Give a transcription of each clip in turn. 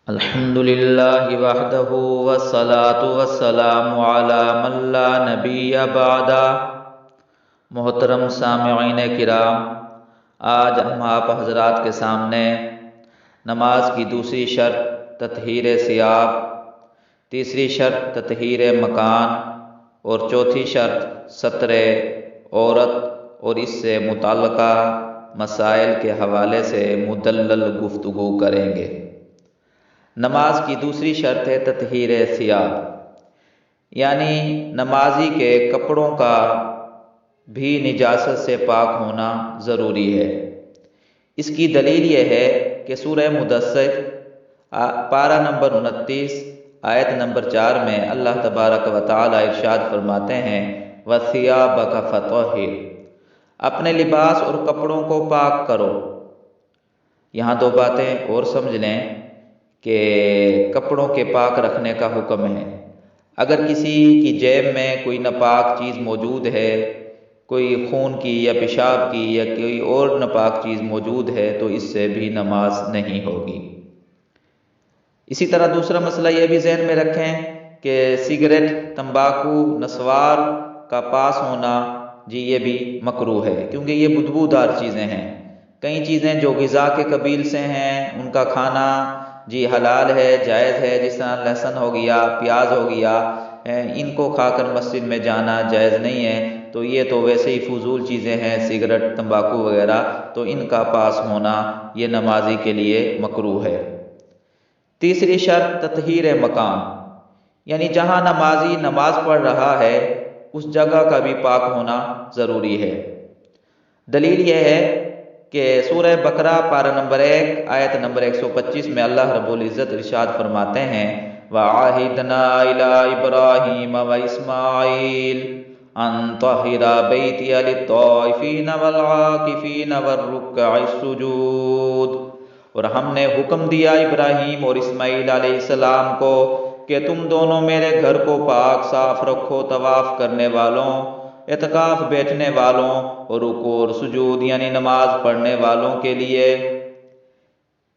الحمد للہ وحدہ والصلاة والسلام علی من لا نبی بعد۔ محترم سامعین کرام، آج ہم آپ حضرات کے سامنے نماز کی دوسری شرط تطہیر ثیاب، تیسری شرط تطہیر مکان اور چوتھی شرط ستر عورت اور اس سے متعلقہ مسائل کے حوالے سے مدلل گفتگو کریں گے۔ نماز کی دوسری شرط ہے تطہیر ثیاب، یعنی نمازی کے کپڑوں کا بھی نجاست سے پاک ہونا ضروری ہے۔ اس کی دلیل یہ ہے کہ سورہ مدثر پارہ نمبر 29 آیت نمبر 4 میں اللہ تبارک و تعالی ارشاد فرماتے ہیں وَثِيَابَكَ فَطَهِّرْ، اپنے لباس اور کپڑوں کو پاک کرو۔ یہاں دو باتیں اور سمجھ لیں کہ کپڑوں کے پاک رکھنے کا حکم ہے۔ اگر کسی کی جیب میں کوئی ناپاک چیز موجود ہے، کوئی خون کی یا پیشاب کی یا کوئی اور ناپاک چیز موجود ہے تو اس سے بھی نماز نہیں ہوگی۔ اسی طرح دوسرا مسئلہ یہ بھی ذہن میں رکھیں کہ سگریٹ، تمباکو، نسوار کا پاس ہونا یہ بھی مکروہ ہے، کیونکہ یہ بدبودار چیزیں ہیں۔ کئی چیزیں جو غذا کے قبیل سے ہیں ان کا کھانا حلال ہے، جائز ہے، جس طرح لہسن ہو گیا، پیاز ہو گیا، ان کو کھا کر مسجد میں جانا جائز نہیں ہے۔ تو یہ تو ویسے ہی فضول چیزیں ہیں، سگریٹ، تمباکو وغیرہ، تو ان کا پاس ہونا یہ نمازی کے لیے مکروہ ہے۔ تیسری شرط تطہیر مکان، یعنی جہاں نمازی نماز پڑھ رہا ہے اس جگہ کا بھی پاک ہونا ضروری ہے۔ دلیل یہ ہے کہ سورہ بقرہ پارہ نمبر 1 آیت نمبر 125 میں اللہ رب العزت ارشاد فرماتے ہیں وَعَهِدْنَا إِلَىٰ إِبْرَاهِيمَ وَإِسْمَاعِيلَ أَن طَهِّرَا بَيْتِيَ لِلطَّائِفِينَ وَالْعَاكِفِينَ وَالرُّكَّعِ السُّجُودِ، اور ہم نے حکم دیا ابراہیم اور اسماعیل علیہ السلام کو کہ تم دونوں میرے گھر کو پاک صاف رکھو طواف کرنے والوں، اعتکاف بیٹھنے والوں اور رکوع اور سجود یعنی نماز پڑھنے والوں کے لیے۔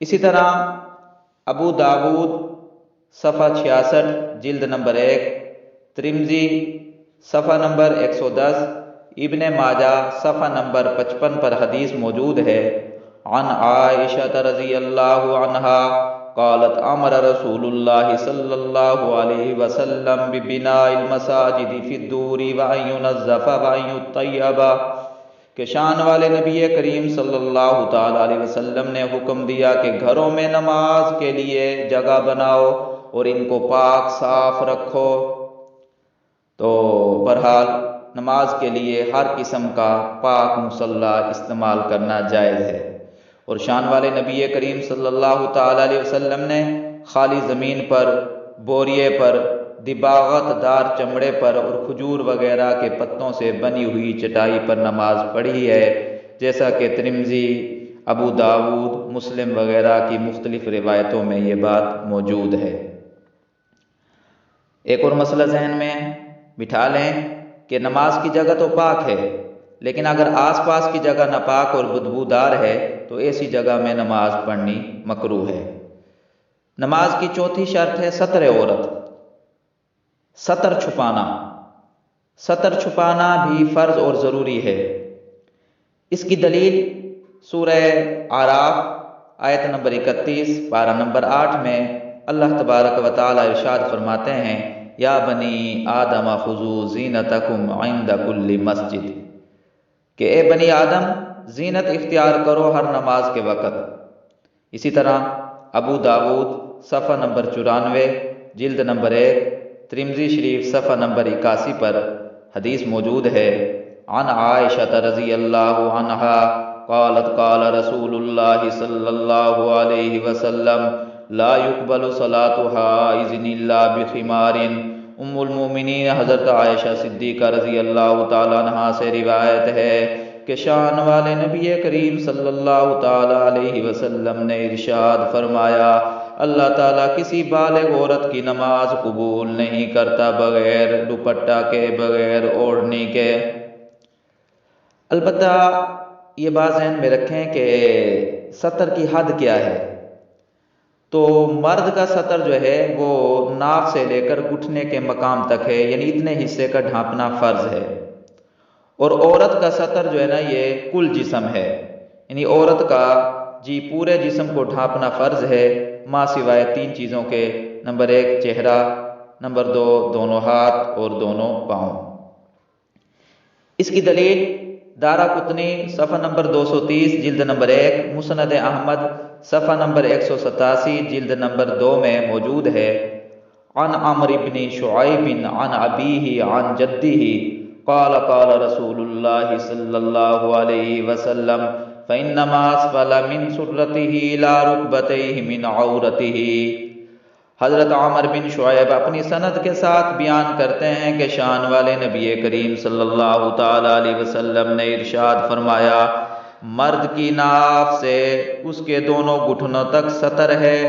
اسی طرح ابو داود صفحہ 66 جلد نمبر 1، ترمذی صفحہ نمبر 110، ابن ماجہ صفحہ نمبر 55 پر حدیث موجود ہے عن عائشہ رضی اللہ عنہا قالت امر رسول اللہ صلی اللہ علیہ وسلم ببناء المساجد فی الدور وان ينظف وان يطیب، کہ شان والے نبی کریم صلی اللہ تعالی علیہ وسلم نے حکم دیا کہ گھروں میں نماز کے لیے جگہ بناؤ اور ان کو پاک صاف رکھو۔ تو بہرحال نماز کے لیے ہر قسم کا پاک مصلی استعمال کرنا جائز ہے، اور شان والے نبی کریم صلی اللہ تعالی علیہ وسلم نے خالی زمین پر، بوریے پر، دباغت دار چمڑے پر اور کھجور وغیرہ کے پتوں سے بنی ہوئی چٹائی پر نماز پڑھی ہے، جیسا کہ ترمذی، ابو داود، مسلم وغیرہ کی مختلف روایتوں میں یہ بات موجود ہے۔ ایک اور مسئلہ ذہن میں بٹھا لیں کہ نماز کی جگہ تو پاک ہے، لیکن اگر آس پاس کی جگہ ناپاک اور بدبودار ہے تو ایسی جگہ میں نماز پڑھنی مکروہ ہے۔ نماز کی چوتھی شرط ہے ستر عورت، ستر چھپانا۔ ستر چھپانا بھی فرض اور ضروری ہے۔ اس کی دلیل سورہ اعراف آیت نمبر 31 پارہ نمبر 8 میں اللہ تبارک و تعالی ارشاد فرماتے ہیں یا بنی آدم خذوا زینتکم عند کل مسجد، کہ اے بنی آدم زینت اختیار کرو ہر نماز کے وقت۔ اسی طرح ابو داود صفحہ نمبر 94 جلد نمبر 1، ترمذی شریف صفحہ نمبر 81 پر حدیث موجود ہے عن عائشہ رضی اللہ عنہا قالت قال رسول اللہ صلی اللہ علیہ وسلم لا يقبل صلاة حائض الا بخمار۔ ام المومنین حضرت عائشہ صدیقہ رضی اللہ تعالی عنہا سے روایت ہے کہ شان والے نبی کریم صلی اللہ تعالی علیہ وسلم نے ارشاد فرمایا اللہ تعالیٰ کسی بالغ عورت کی نماز قبول نہیں کرتا بغیر دوپٹہ کے، بغیر اوڑھنی کے۔ البتہ یہ بات ذہن میں رکھیں کہ ستر کی حد کیا ہے۔ تو مرد کا سطر جو ہے وہ ناف سے لے کر گھٹنے کے مقام تک ہے، یعنی اتنے حصے کا ڈھانپنا فرض ہے۔ اور عورت کا سطر جو ہے نا یہ کل جسم ہے، یعنی عورت کا پورے جسم کو ڈھانپنا فرض ہے ماں سوائے 3 چیزوں کے، نمبر 1 چہرہ، نمبر 2 دونوں ہاتھ اور دونوں پاؤں۔ اس کی دلیل دارقطنی صفحہ نمبر 230 جلد نمبر 1، مسند احمد صفحہ نمبر 187 جلد نمبر 2 میں موجود ہے۔ عن عمرو بن شعیب عن ابیہ عن جدہ قال قال رسول اللہ صلی اللہ علیہ وسلم فإنما اسفل من سرته لا ركبتيه من عورته۔ حضرت عمر بن شعیب اپنی سند کے ساتھ بیان کرتے ہیں کہ شان والے نبی کریم صلی اللہ تعالی علیہ وسلم نے ارشاد فرمایا، مرد کی ناف سے اس کے دونوں گھٹنوں تک سطر ہے۔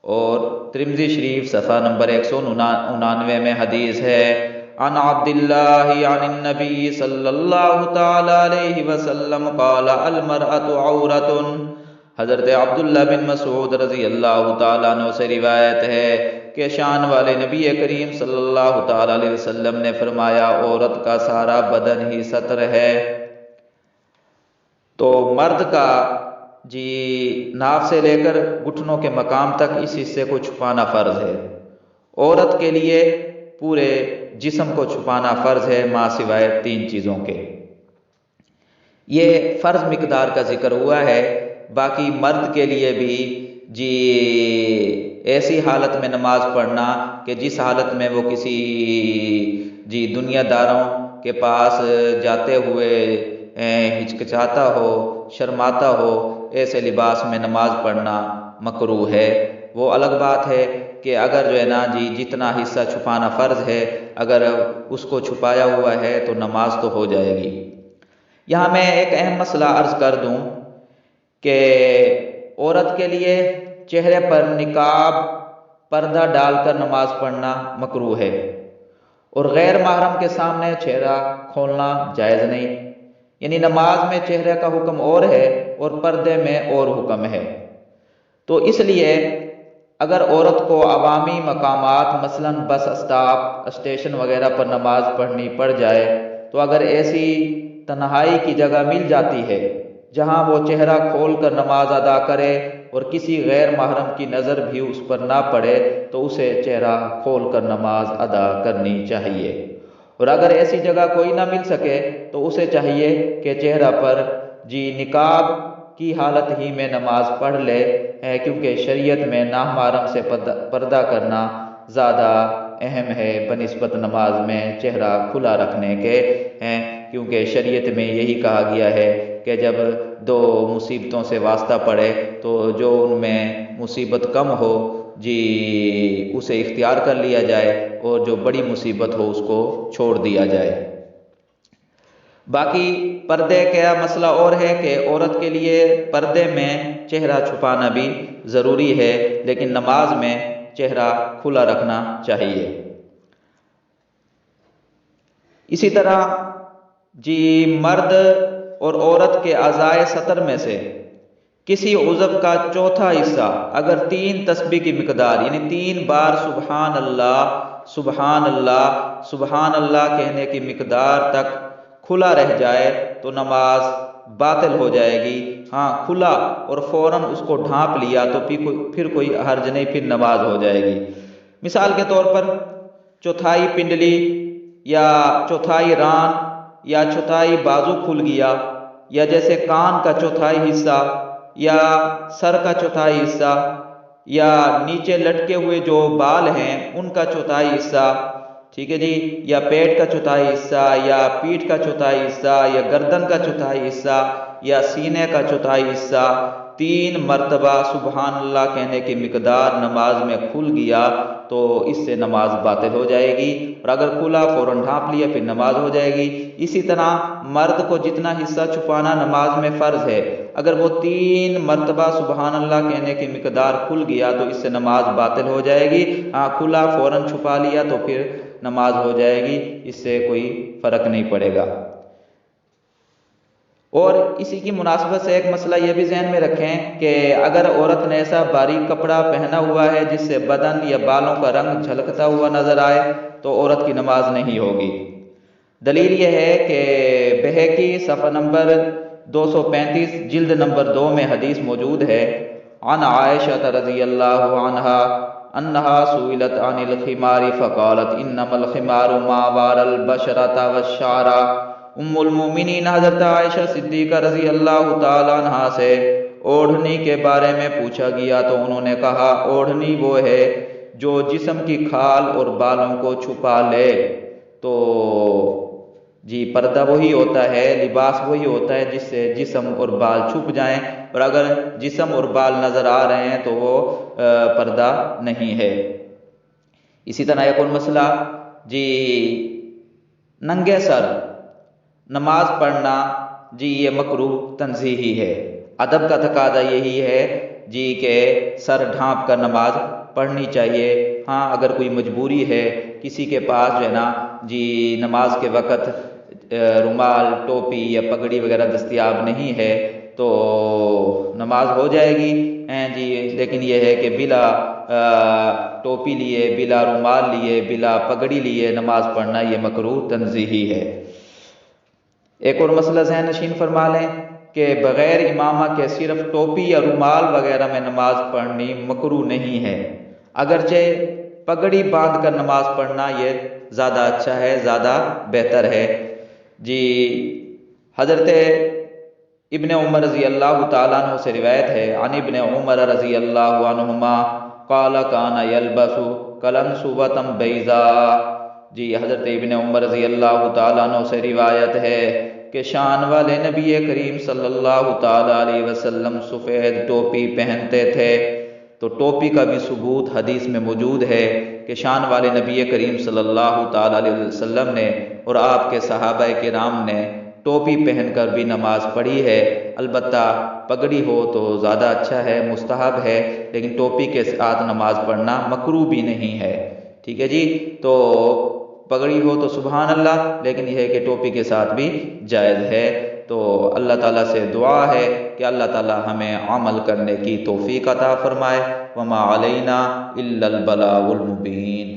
اور ترمذی شریف صفحہ نمبر 199 میں حدیث ہے، عن عبداللہ عن النبی صلی اللہ تعالی علیہ وسلم قال المرأة عورت۔ حضرت عبداللہ بن مسعود رضی اللہ تعالیٰ عنہ سے روایت ہے کہ شان والے نبی کریم صلی اللہ تعالیٰ علیہ وسلم نے فرمایا، عورت کا سارا بدن ہی سطر ہے۔ تو مرد کا ناف سے لے کر گھٹنوں کے مقام تک اس حصے کو چھپانا فرض ہے۔ عورت کے لیے پورے جسم کو چھپانا فرض ہے ماں سوائے 3 چیزوں کے۔ یہ فرض مقدار کا ذکر ہوا ہے۔ باقی مرد کے لیے بھی ایسی حالت میں نماز پڑھنا کہ جس حالت میں وہ کسی دنیا داروں کے پاس جاتے ہوئے ہچکچاتا ہو، شرماتا ہو، ایسے لباس میں نماز پڑھنا مکروہ ہے۔ وہ الگ بات ہے کہ اگر جو ہے نا جتنا حصہ چھپانا فرض ہے اگر اس کو چھپایا ہوا ہے تو نماز تو ہو جائے گی۔ یہاں میں ایک اہم مسئلہ عرض کر دوں کہ عورت کے لیے چہرے پر نقاب پردہ ڈال کر نماز پڑھنا مکروہ ہے، اور غیر محرم کے سامنے چہرہ کھولنا جائز نہیں، یعنی نماز میں چہرے کا حکم اور ہے اور پردے میں اور حکم ہے۔ تو اس لیے اگر عورت کو عوامی مقامات مثلا بس اسٹاپ، اسٹیشن وغیرہ پر نماز پڑھنی پڑ جائے تو اگر ایسی تنہائی کی جگہ مل جاتی ہے جہاں وہ چہرہ کھول کر نماز ادا کرے اور کسی غیر محرم کی نظر بھی اس پر نہ پڑے تو اسے چہرہ کھول کر نماز ادا کرنی چاہیے۔ اور اگر ایسی جگہ کوئی نہ مل سکے تو اسے چاہیے کہ چہرہ پر نقاب کی حالت ہی میں نماز پڑھ لے، کیونکہ شریعت میں نامحرم سے پردہ کرنا زیادہ اہم ہے بنسبت نماز میں چہرہ کھلا رکھنے کے، کیونکہ شریعت میں یہی کہا گیا ہے کہ جب 2 مصیبتوں سے واسطہ پڑے تو جو ان میں مصیبت کم ہو اسے اختیار کر لیا جائے اور جو بڑی مصیبت ہو اس کو چھوڑ دیا جائے۔ باقی پردے کا مسئلہ اور ہے کہ عورت کے لیے پردے میں چہرہ چھپانا بھی ضروری ہے، لیکن نماز میں چہرہ کھلا رکھنا چاہیے۔ اسی طرح مرد اور عورت کے اعضائے سطر میں سے کسی عضو کا چوتھا حصہ اگر 3 تسبیح کی مقدار یعنی 3 بار سبحان اللہ سبحان اللہ سبحان اللہ کہنے کی مقدار تک کھلا رہ جائے تو نماز باطل ہو جائے گی۔ ہاں کھلا اور فوراً اس کو ڈھانپ لیا تو پھر کوئی حرج نہیں، پھر نماز ہو جائے گی۔ مثال کے طور پر چوتھائی پنڈلی یا چوتھائی ران یا چوتھائی بازو کھل گیا، یا جیسے کان کا چوتھائی حصہ یا سر کا چوتھائی حصہ یا نیچے لٹکے ہوئے جو بال ہیں ان کا چوتھائی حصہ، ٹھیک ہے یا پیٹ کا چوتھائی حصہ یا پیٹھ کا چوتھائی حصہ یا گردن کا چوتھائی حصہ یا سینے کا چوتھائی حصہ 3 مرتبہ سبحان اللہ کہنے کی مقدار نماز میں کھل گیا تو اس سے نماز باطل ہو جائے گی، اور اگر کھلا فوراً ڈھانپ لیا پھر نماز ہو جائے گی۔ اسی طرح مرد کو جتنا حصہ چھپانا نماز میں فرض ہے، اگر وہ 3 مرتبہ سبحان اللہ کہنے کی مقدار کھل گیا تو اس سے نماز باطل ہو جائے گی۔ ہاں کھلا فوراً چھپا لیا تو پھر نماز ہو جائے گی، اس سے کوئی فرق نہیں پڑے گا۔ اور اسی کی مناسبت سے ایک مسئلہ یہ بھی ذہن میں رکھیں کہ اگر عورت نے ایسا باریک کپڑا پہنا ہوا ہے جس سے بدن یا بالوں کا رنگ جھلکتا ہوا نظر آئے تو عورت کی نماز نہیں ہوگی۔ دلیل یہ ہے کہ بہقی صفحہ نمبر 235 جلد نمبر 2 میں حدیث موجود ہے، عن عائشہ رضی اللہ عنہا انہا سئلت عن الخمار فقالت انما الخمار ما وار البشرۃ والشعر۔ المومنین حضرت عائشہ صدیقہ رضی اللہ تعالیٰ عنہا سے اوڑھنی کے بارے میں پوچھا گیا تو انہوں نے کہا اوڑھنی وہ ہے جو جسم کی کھال اور بالوں کو چھپا لے۔ تو جی پردہ وہی ہوتا ہے، لباس وہی ہوتا ہے جس سے جسم اور بال چھپ جائیں، اور اگر جسم اور بال نظر آ رہے ہیں تو وہ پردہ نہیں ہے۔ اسی طرح ایک اور مسئلہ، جی ننگے سر نماز پڑھنا جی یہ مکروہ تنزیہی ہے۔ ادب کا تقاضا یہی ہے جی کہ سر ڈھانپ کر نماز پڑھنی چاہیے۔ ہاں اگر کوئی مجبوری ہے، کسی کے پاس جو ہے نا جی نماز کے وقت رومال، ٹوپی یا پگڑی وغیرہ دستیاب نہیں ہے تو نماز ہو جائے گی جی، لیکن یہ ہے کہ بلا ٹوپی لیے، بلا رومال لیے، بلا پگڑی لیے نماز پڑھنا یہ مکروہ تنزیہی ہے۔ ایک اور مسئلہ ذہن نشین فرما لیں کہ بغیر امامہ کے صرف ٹوپی یا رومال وغیرہ میں نماز پڑھنی مکروہ نہیں ہے، اگرچہ پگڑی باندھ کر نماز پڑھنا یہ زیادہ اچھا ہے، زیادہ بہتر ہے۔ جی حضرت ابن عمر رضی اللہ تعالیٰ عنہ سے روایت ہے، عن ابن عمر رضی اللہ عنہما قال کان یلبس کلنسوۃ بیضاء۔ جی حضرت ابن عمر رضی اللہ تعالیٰ عنہ سے روایت ہے کہ شان والے نبی کریم صلی اللہ تعالیٰ علیہ وسلم سفید ٹوپی پہنتے تھے۔ تو ٹوپی کا بھی ثبوت حدیث میں موجود ہے کہ شان والے نبی کریم صلی اللہ تعالیٰ علیہ وسلم نے اور آپ کے صحابہ کرام نے ٹوپی پہن کر بھی نماز پڑھی ہے۔ البتہ پگڑی ہو تو زیادہ اچھا ہے، مستحب ہے، لیکن ٹوپی کے ساتھ نماز پڑھنا مکروہ بھی نہیں ہے۔ ٹھیک ہے جی، تو پگڑی ہو تو سبحان اللہ، لیکن یہ ہے کہ ٹوپی کے ساتھ بھی جائز ہے۔ تو اللہ تعالیٰ سے دعا ہے کہ اللہ تعالیٰ ہمیں عمل کرنے کی توفیق عطا فرمائے۔ وما علینا الا البلاغ المبین۔